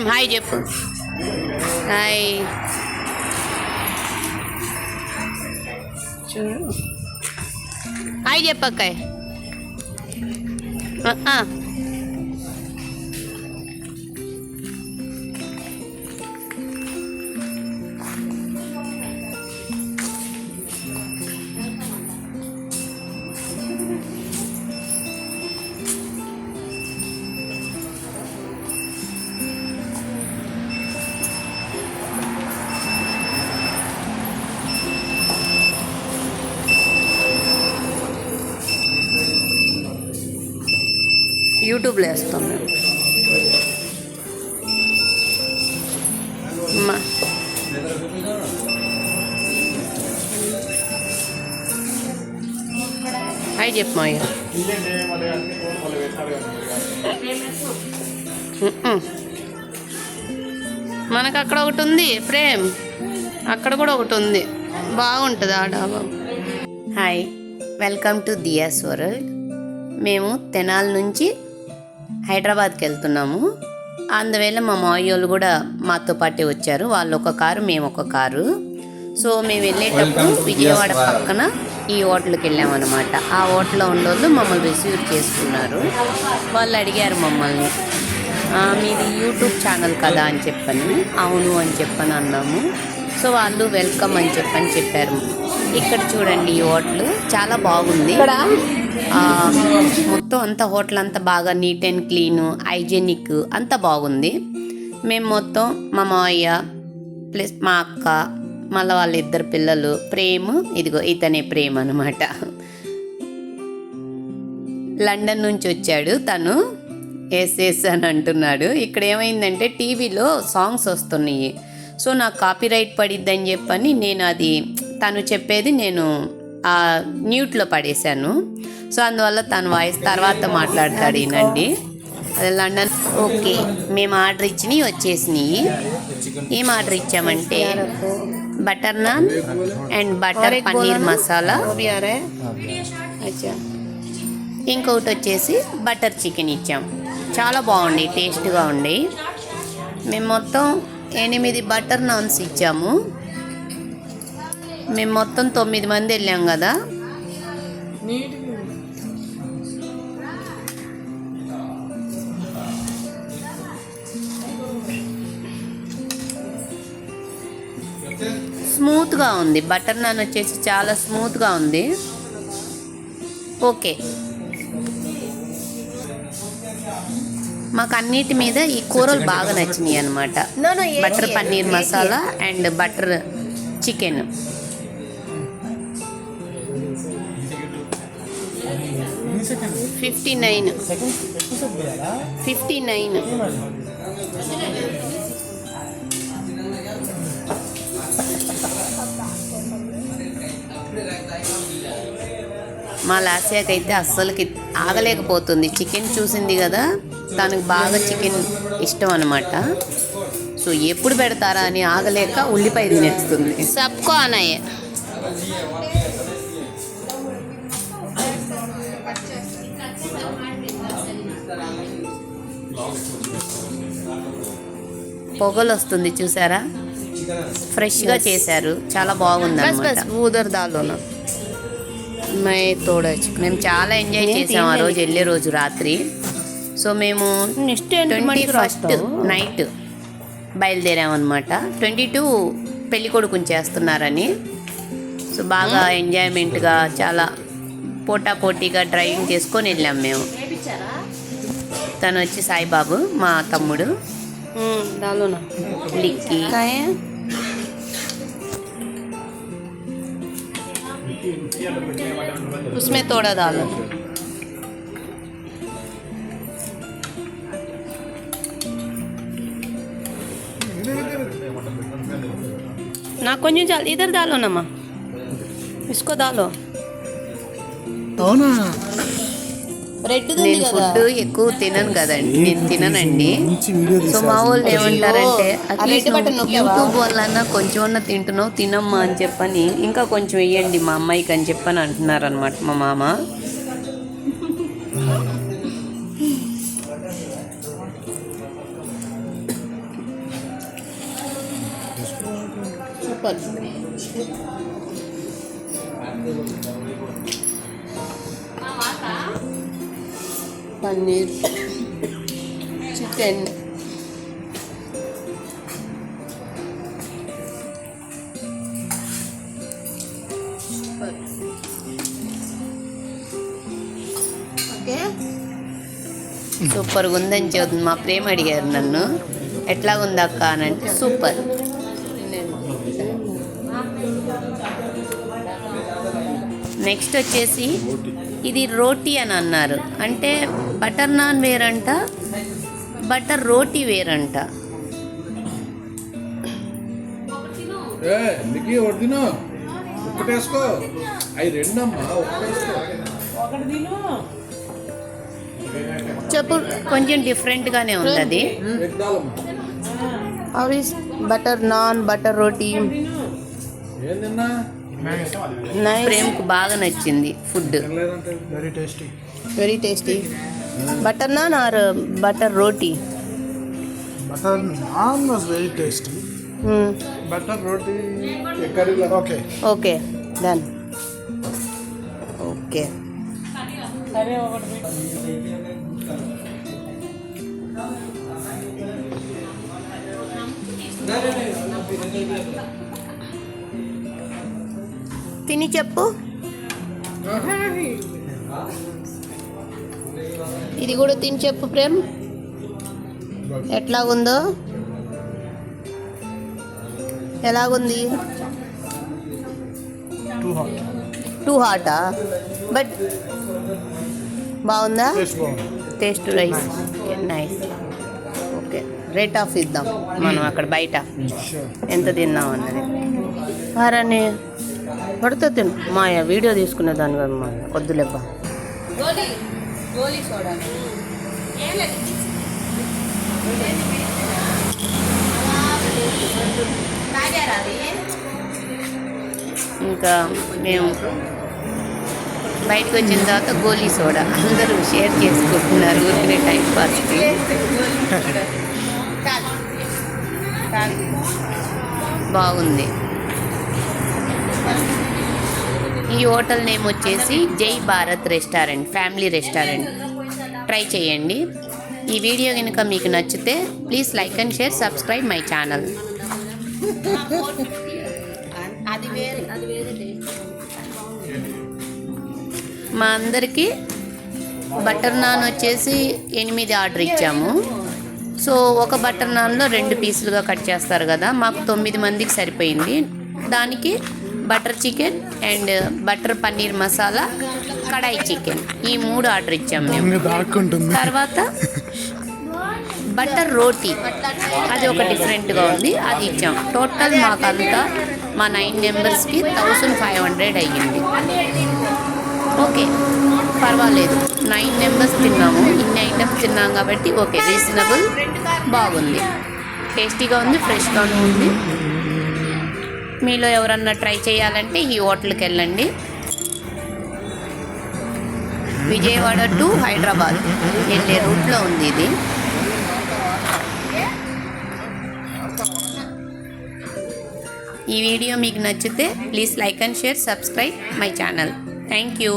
Prem hi చెప్పు. Hi hi చెప్పక్కాయ్. యూట్యూబ్లో వేస్తాం మేము. హాయ్ చెప్పు మాయ. మనకు అక్కడ ఒకటి ఉంది ప్రేమ్, అక్కడ కూడా ఒకటి ఉంది, బాగుంటుంది ఆ డాబా. Hi, welcome to diyas world. మేము తెనాలి నుంచి హైదరాబాద్కి వెళ్తున్నాము. అందువేళ మా మావయ్యోళ్ళు కూడా మాతో పాటే వచ్చారు. వాళ్ళు ఒక కారు, మేము ఒక కారు. సో మేము వెళ్ళేటప్పుడు విజయవాడ పక్కన ఈ హోటల్కి వెళ్ళామన్నమాట. ఆ హోటల్లో ఉండోళ్ళు మమ్మల్ని రిసీవ్ చేసుకున్నారు. వాళ్ళు అడిగారు మమ్మల్ని, మీది యూట్యూబ్ ఛానల్ కదా అని చెప్పని. అవును అని చెప్పని అన్నాము. సో వాళ్ళు వెల్కమ్ అని చెప్పారు. ఇక్కడ చూడండి, ఈ హోటల్ చాలా బాగుంది. మొత్తం అంతా హోటల్ అంతా బాగా నీట్ అండ్ క్లీన్, హైజీనిక్ అంతా బాగుంది. మేము మొత్తం మా మావయ్య ప్లస్ మా అక్క, మళ్ళీ వాళ్ళ ఇద్దరు పిల్లలు, ప్రేమ్, ఇదిగో ఇతనే ప్రేమ్ అనమాట. లండన్ నుంచి వచ్చాడు తను. ఎస్ అని అంటున్నాడు. ఇక్కడ ఏమైందంటే టీవీలో సాంగ్స్ వస్తున్నాయి. సో నాకు కాపీరైట్ పడిద్దని చెప్పని నేను అది తను చెప్పేది నేను న్యూట్లో పడేశాను. సో అందువల్ల తన వాయిస్ తర్వాత మాట్లాడతాడు ఈనండి. అది లండన్. ఓకే, మేము ఆర్డర్ ఇచ్చినవి వచ్చేసినాయి. ఏం ఆర్డర్ ఇచ్చామంటే butter naan and butter paneer masala, ఇంకొకటి వచ్చేసి బటర్ చికెన్ ఇచ్చాం. చాలా బాగుంది, టేస్ట్గా ఉండి. మేము మొత్తం 8 బటర్ నాన్స్ ఇచ్చాము. మేము మొత్తం 9 మంది వెళ్ళాం కదా. స్మూత్గా ఉంది, బటర్ నాన్ వచ్చేసి చాలా స్మూత్గా ఉంది. ఓకే, మాకు అన్నిటి మీద ఈ కూరలు బాగా నచ్చినాయి అన్నమాట. Butter paneer masala and butter chicken. $59. మా లాస్యాకి అయితే అస్సలకి ఆగలేకపోతుంది. చికెన్ చూసింది కదా, తనకు బాగా చికెన్ ఇష్టం అనమాట. సో ఎప్పుడు పెడతారా అని ఆగలేక ఉల్లిపాయ తినేస్తుంది. సబ్కో అనాయే. పొగలు వస్తుంది చూసారా, ఫ్రెష్గా చేశారు, చాలా బాగుంది అన్నమాట. ఊదర్ దాల్లోనా మేము చాలా ఎంజాయ్ చేసాం ఆ రోజు, వెళ్ళే రోజు రాత్రి. సో మేము 21st నైట్ బయలుదేరామన్నమాట. 22 పెళ్లి కొడుకుని చేస్తున్నారని. సో బాగా ఎంజాయ్మెంట్గా, చాలా పోటాపోటీగా డ్రైవింగ్ చేసుకొని వెళ్ళాం మేము. తను వచ్చి సాయిబాబు, మా తమ్ముడు లిక్కి. उसमें थोड़ा डालो. ना కొంచెం చాలు, इधर डालो ना माँ, इसको डालो. నేను ఫుడ్ ఎక్కువ తినను కదండి, నేను తిననండి. సో మా వాళ్ళు ఏమంటారంటే, యూట్యూబ్ వల్ల కొంచెం తింటున్నావు, తినమ్మా అని చెప్పని, ఇంకా కొంచెం వేయండి మా అమ్మాయికి అని చెప్పని అంటున్నారు అనమాట మా మామ. సూపర్. పన్నీర్, చికెన్, ఓకే సూపర్గా ఉందని చెబుతుంది. మా ప్రేమ అడిగారు నన్ను ఎట్లా ఉందక్క అని, అంటే సూపర్. నెక్స్ట్ వచ్చేసి ఇది రోటీ అని అన్నారు, అంటే బటర్ నాన్ వేరంట, బటర్ రోటీ వేరంట. చెప్పు, కొంచెం డిఫరెంట్గానే ఉంది అది. బటర్ నాన్, బటర్ రోటీ ప్రేమ్కు బాగా నచ్చింది food. Very tasty. Butter non are butter roti? Butter naan was very tasty. Butter roti, curry, okay. Okay, done. Okay. తిని చెప్పు. ఇది కూడా తిని చెప్పు ప్రేమ్, ఎట్లాగుందో. ఎలాగుంది? టూ హాటా? బట్ బాగుందా? Taste rice nice. Okay, rate of ఇద్దాం మనం అక్కడ బయట ఎంత తిన్నాం అన్నది. అరని పడుతూ తిను మాయా, వీడియో తీసుకునే దాని మా వద్దులేబ్బా. ఇంకా మేము బయటకు వచ్చిన తర్వాత గోలీ సోడా అందరూ షేర్ చేసుకుంటున్నారు ఊరికే టైం పాస్కి. బాగుంది. ఈ హోటల్ నేమ్ వచ్చేసి జై Bharat restaurant, family restaurant. Try చేయండి. ఈ వీడియో కనుక మీకు నచ్చితే please like and share, subscribe my channel. మా అందరికీ బటర్ నాన్ వచ్చేసి 8 ఆర్డర్ ఇచ్చాము. సో ఒక బటర్ నాన్లో 2 పీసులుగా కట్ చేస్తారు కదా, మాకు 9 మందికి సరిపోయింది. దానికి butter chicken and butter paneer masala, kadai chicken, ఈ 3 ఆర్డర్ ఇచ్చాము మేము. తర్వాత బటర్ రోటీ, అది ఒక డిఫరెంట్గా ఉంది, అది ఇచ్చాం. టోటల్ మాకంతా మా 9 మెంబర్స్కి 1500 అయ్యింది. ఓకే, పర్వాలేదు. 9 మెంబర్స్ తిన్నాము, ఇన్ని ఐటమ్స్ తిన్నాం కాబట్టి ఓకే, రీజనబుల్, బాగుంది, టేస్టీగా ఉంది, ఫ్రెష్గాను ఉంది. మీలో ఎవరన్నా ట్రై చేయాలంటే ఈ హోటల్కి వెళ్ళండి. విజయవాడ టు హైదరాబాద్ వెళ్ళే రూట్లో ఉంది ఇది. ఈ వీడియో మీకు నచ్చితే please like and share, subscribe my channel. Thank you.